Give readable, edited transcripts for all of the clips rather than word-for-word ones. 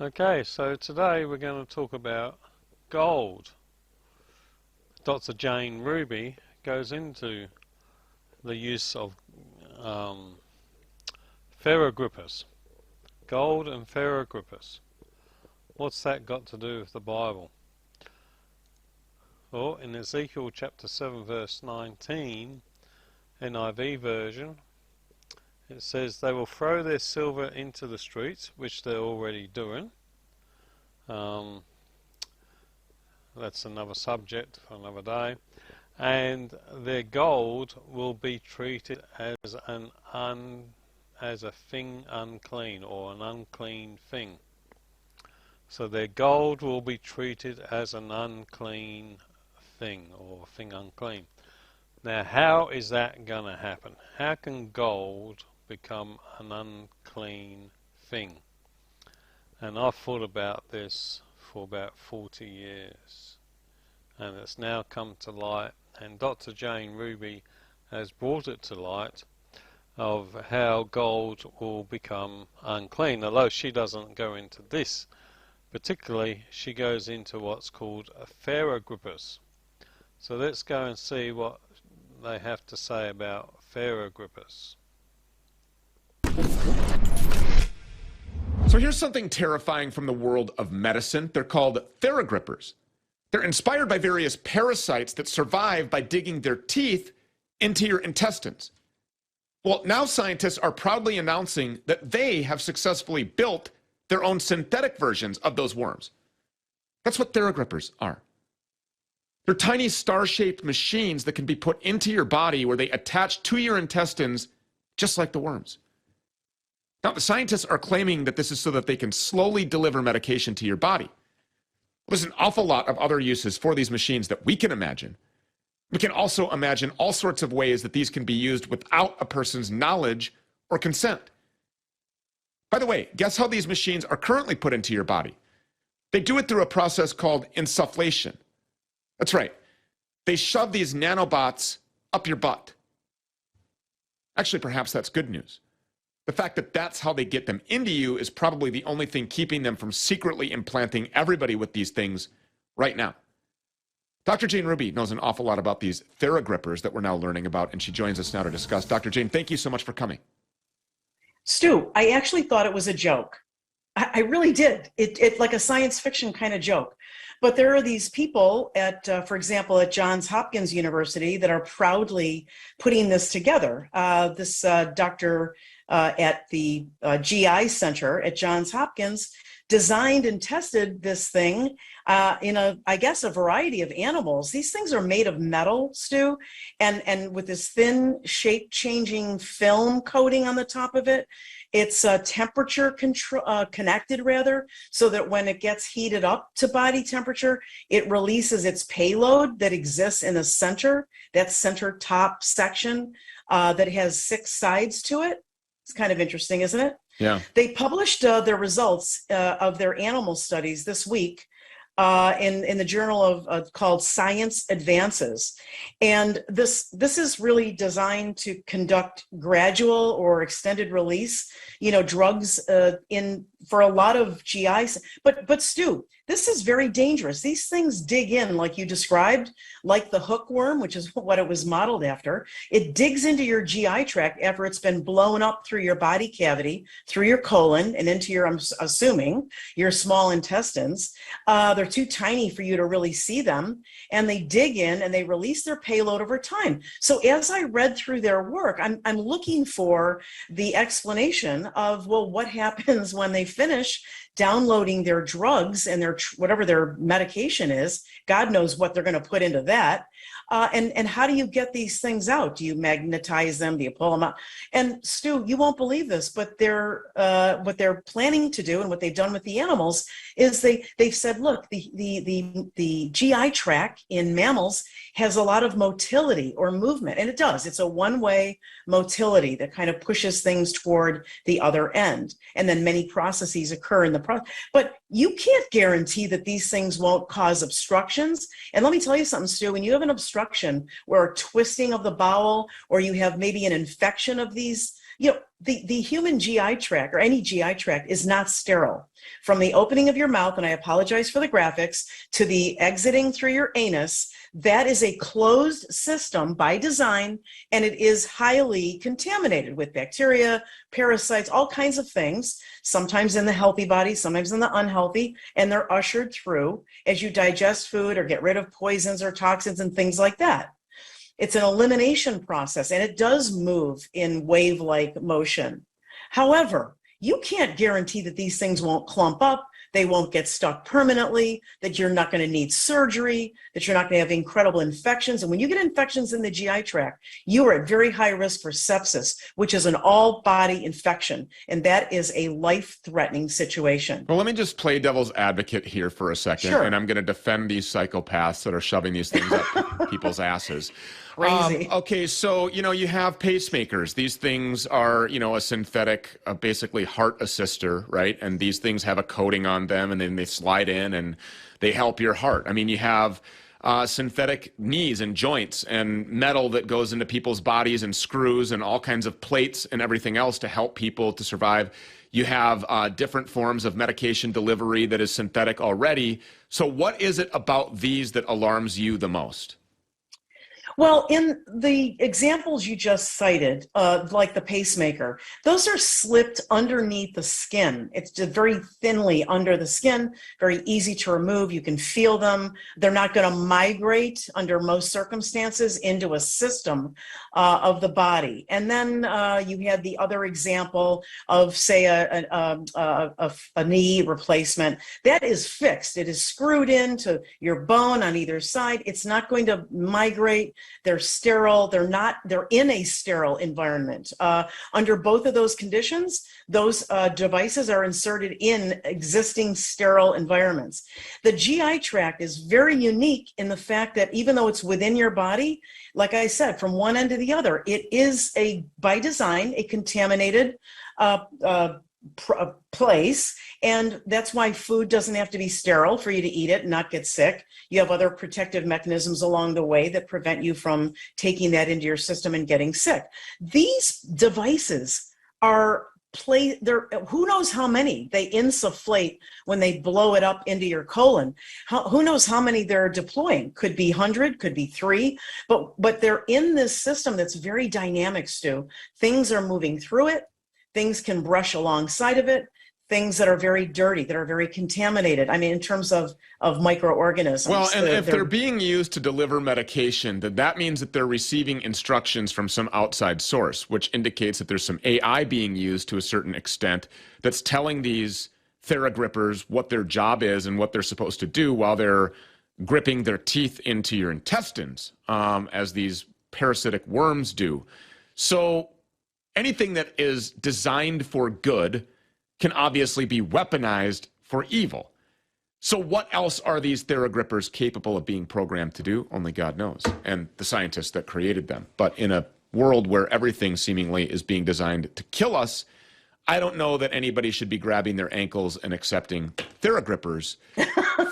Okay, so today we're going to talk about gold. Dr. Jane Ruby goes into the use of um, ferrogrippus, gold and ferrogrippus. What's that got to do with the Bible? Well, in Ezekiel chapter 7 verse 19, NIV version, it says they will throw their silver into the streets, which they're already doing. That's another subject for another day. And their gold will be treated as a thing unclean, or an unclean thing. So their gold will be treated as an unclean thing, or thing unclean. Now, how is that going to happen? How can gold become an unclean thing? And I've thought about this for about 40 years, and it's now come to light, and Dr. Jane Ruby has brought it to light of how gold will become unclean. Although she doesn't go into this particularly, she goes into what's called a ferrogrippus. So let's go and see what they have to say about ferrogrippus. So here's something terrifying from the world of medicine. They're called therragrippers. They're inspired by various parasites that survive by digging their teeth into your intestines. Well, now scientists are proudly announcing that they have successfully built their own synthetic versions of those worms. That's what therragrippers are. They're tiny star-shaped machines that can be put into your body where they attach to your intestines just like the worms. Now, the scientists are claiming that this is so that they can slowly deliver medication to your body. There's an awful lot of other uses for these machines that we can imagine. We can also imagine all sorts of ways that these can be used without a person's knowledge or consent. By the way, guess how these machines are currently put into your body? They do it through a process called insufflation. That's right. They shove these nanobots up your butt. Actually, perhaps that's good news. The fact that that's how they get them into you is probably the only thing keeping them from secretly implanting everybody with these things right now. Dr. Jane Ruby knows an awful lot about these therragrippers that we're now learning about, and she joins us now to discuss. Dr. Jane, thank you so much for coming. Stu, I actually thought it was a joke. I really did. It like a science fiction kind of joke. But there are these people at, for example, at Johns Hopkins University that are proudly putting this together. This doctor at the GI Center at Johns Hopkins designed and tested this thing in I guess, a variety of animals. These things are made of metal, Stu, and with this thin shape-changing film coating on the top of it. It's temperature connected, rather, so that when it gets heated up to body temperature, it releases its payload that exists in the center, that center top section that has 6 sides to it. It's kind of interesting, isn't it? Yeah. They published their results of their animal studies this week in the journal of called Science Advances, and this is really designed to conduct gradual or extended release, drugs in for a lot of GIs. But Stu, this is very dangerous. These things dig in, like you described, like the hookworm, which is what it was modeled after. It digs into your GI tract after it's been blown up through your body cavity, through your colon, and into your, I'm assuming, your small intestines. They're too tiny for you to really see them, and they dig in and they release their payload over time. So as I read through their work, I'm looking for the explanation of, well, what happens when they finish downloading their drugs and their whatever their medication is. God knows what they're going to put into that. And how do you get these things out? Do you magnetize them? Do you pull them out? And Stu, you won't believe this, but what they're planning to do and what they've done with the animals is they've said, look, the GI tract in mammals has a lot of motility or movement, and it does. It's a one-way motility that kind of pushes things toward the other end, and then many processes occur in the process. But you can't guarantee that these things won't cause obstructions. And let me tell you something, Stu, when you have an obstruction or a twisting of the bowel, or you have maybe an infection of these The human GI tract or any GI tract is not sterile. From the opening of your mouth, and I apologize for the graphics, to the exiting through your anus, that is a closed system by design, and it is highly contaminated with bacteria, parasites, all kinds of things, sometimes in the healthy body, sometimes in the unhealthy, and they're ushered through as you digest food or get rid of poisons or toxins and things like that. It's an elimination process, and it does move in wave-like motion. However, you can't guarantee that these things won't clump up, they won't get stuck permanently, that you're not going to need surgery, that you're not going to have incredible infections. And when you get infections in the GI tract, you are at very high risk for sepsis, which is an all-body infection, and that is a life-threatening situation. Well, let me just play devil's advocate here for a second, Sure. and I'm going to defend these psychopaths that are shoving these things up people's asses. Crazy. Okay, so, you have pacemakers. These things are, a synthetic, basically heart assister, right? And these things have a coating on them, and then they slide in and they help your heart. I mean, you have synthetic knees and joints and metal that goes into people's bodies and screws and all kinds of plates and everything else to help people to survive. You have different forms of medication delivery that is synthetic already. So what is it about these that alarms you the most? Well, in the examples you just cited, like the pacemaker, those are slipped underneath the skin. It's just very thinly under the skin, very easy to remove. You can feel them. They're not going to migrate under most circumstances into a system of the body. And then you had the other example of, say, a knee replacement. That is fixed. It is screwed into your bone on either side. It's not going to migrate. They're sterile. They're in a sterile environment. Under both of those conditions, those devices are inserted in existing sterile environments. The GI tract is very unique in the fact that even though it's within your body, like I said, from one end to the other, it is by design, a contaminated place, and that's why food doesn't have to be sterile for you to eat it and not get sick. You have other protective mechanisms along the way that prevent you from taking that into your system and getting sick. These devices are who knows how many they insufflate when they blow it up into your colon. Who knows how many they're deploying? Could be 100, could be 3, but they're in this system that's very dynamic, Stu. Things are moving through it. Things can brush alongside of it. Things that are very dirty, that are very contaminated. I mean, in terms of microorganisms. Well, and if they're being used to deliver medication, then that means that they're receiving instructions from some outside source, which indicates that there's some AI being used to a certain extent that's telling these Therra grippers what their job is and what they're supposed to do while they're gripping their teeth into your intestines, as these parasitic worms do. So anything that is designed for good can obviously be weaponized for evil. So what else are these Therra grippers capable of being programmed to do? Only God knows, and the scientists that created them. But in a world where everything seemingly is being designed to kill us, I don't know that anybody should be grabbing their ankles and accepting Therra grippers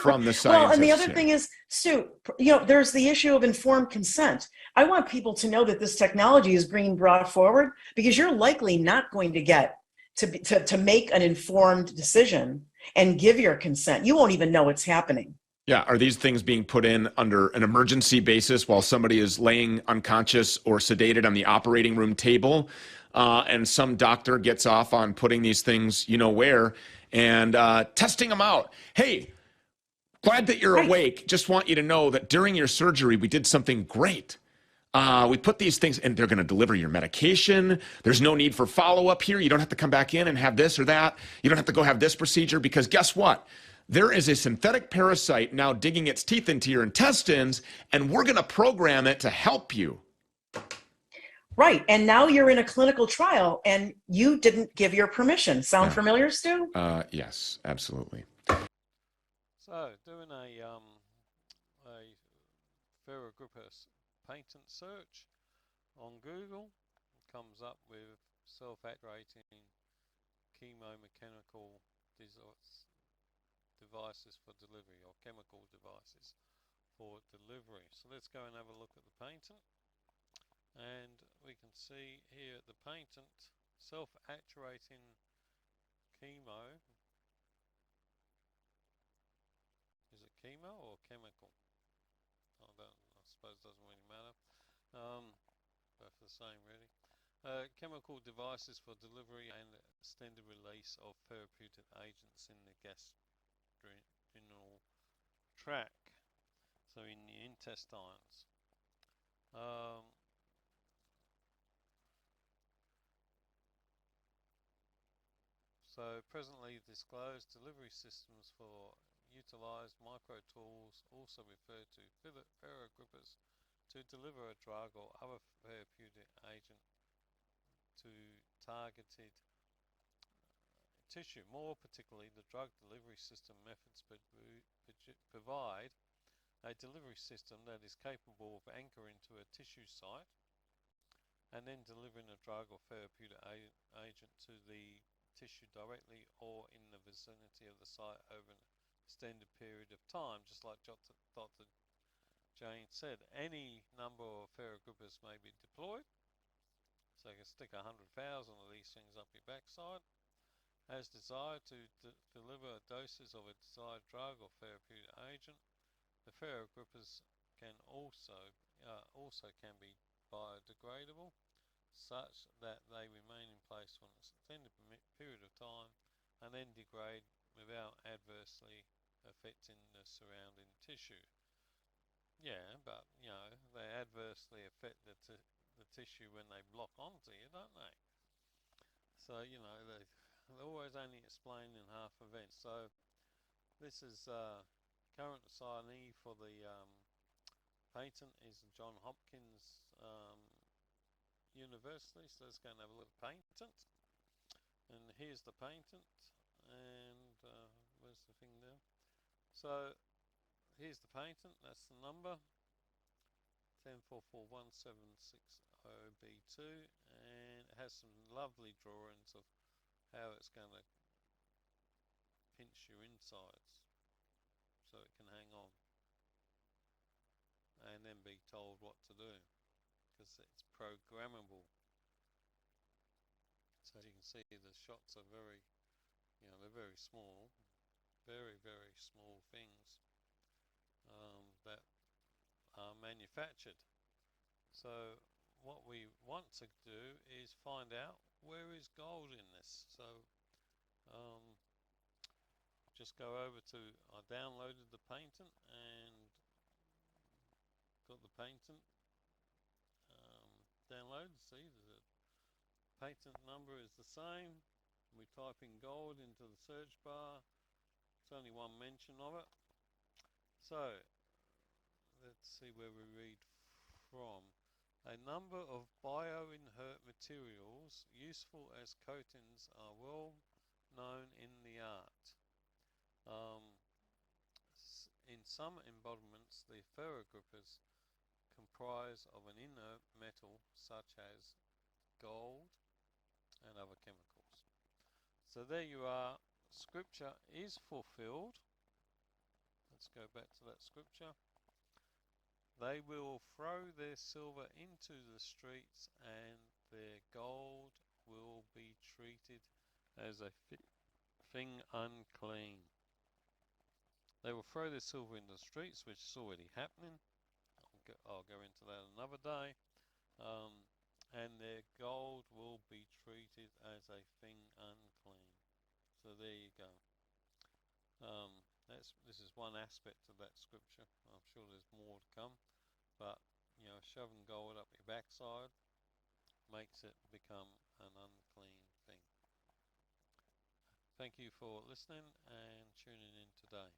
from the scientists. Well, and the other thing is, Stu, there's the issue of informed consent. I want people to know that this technology is being brought forward because you're likely not going to get to make an informed decision and give your consent. You won't even know it's happening. Yeah, are these things being put in under an emergency basis while somebody is laying unconscious or sedated on the operating room table, and some doctor gets off on putting these things, where, and testing them out? Hey, glad that you're awake. Just want you to know that during your surgery, we did something great. We put these things, and they're going to deliver your medication. There's no need for follow-up here. You don't have to come back in and have this or that. You don't have to go have this procedure because guess what? There is a synthetic parasite now digging its teeth into your intestines, and we're going to program it to help you. Right. And now you're in a clinical trial, and you didn't give your permission. Sound familiar, Stu? Yes, absolutely. So, doing a Therra grippers patent search on Google comes up with self-actuating chemomechanical devices for delivery, or chemical devices for delivery. So let's go and have a look at the patent, and we can see here the patent self-actuating chemo. Is it chemo or chemical? I suppose it doesn't really matter. Both the same, really. Chemical devices for delivery and extended release of therapeutic agents in the gastrointestinal tract, so in the intestines. So presently disclosed delivery systems for utilized micro tools, also referred to Therra grippers, to deliver a drug or other therapeutic agent to targeted tissue. More particularly, the drug delivery system methods provide a delivery system that is capable of anchoring to a tissue site and then delivering a drug or therapeutic agent to the tissue directly or in the vicinity of the site over an extended period of time, just like Dr. Jane said. Any number of Therra may be deployed, so you can stick 100,000 of these things up your backside as desired to deliver doses of a desired drug or therapeutic agent. The Therra can also can be biodegradable, such that they remain in place for an extended period of time and then degrade without adversely affecting the surrounding tissue. Yeah, but they adversely affect the tissue when they block onto you, don't they? So they always only explain in half events. So this is current assignee for the patent is John Hopkins University, so it's going to have a little patent. And here's the patent, and where's the thing there? So here's the patent, that's the number 10441760B2, and it has some lovely drawings of how it's going to pinch your insides so it can hang on and then be told what to do, because it's programmable. So as you can see, the shots are very, they're very small, very, very small things that are manufactured. So what we want to do is find out where is gold in this. So just go over to, I downloaded the patent and got the patent downloaded. See, the patent number is the same. We type in gold into the search bar. It's only one mention of it. So let's see where we read from. A number of bioinert materials useful as coatings are well known in the art. In some embodiments, the ferrogrippers comprise of an inert metal such as gold and other chemicals. So there you are. Scripture is fulfilled. Let's go back to that scripture. They will throw their silver into the streets, and their gold will be treated as a thing unclean. They will throw their silver into the streets, which is already happening. I'll go into that another day. And their gold will be treated as a thing unclean. So there you go. This is one aspect of that scripture. I'm sure there's more to come, but shoving gold up your backside makes it become an unclean thing. Thank you for listening and tuning in today.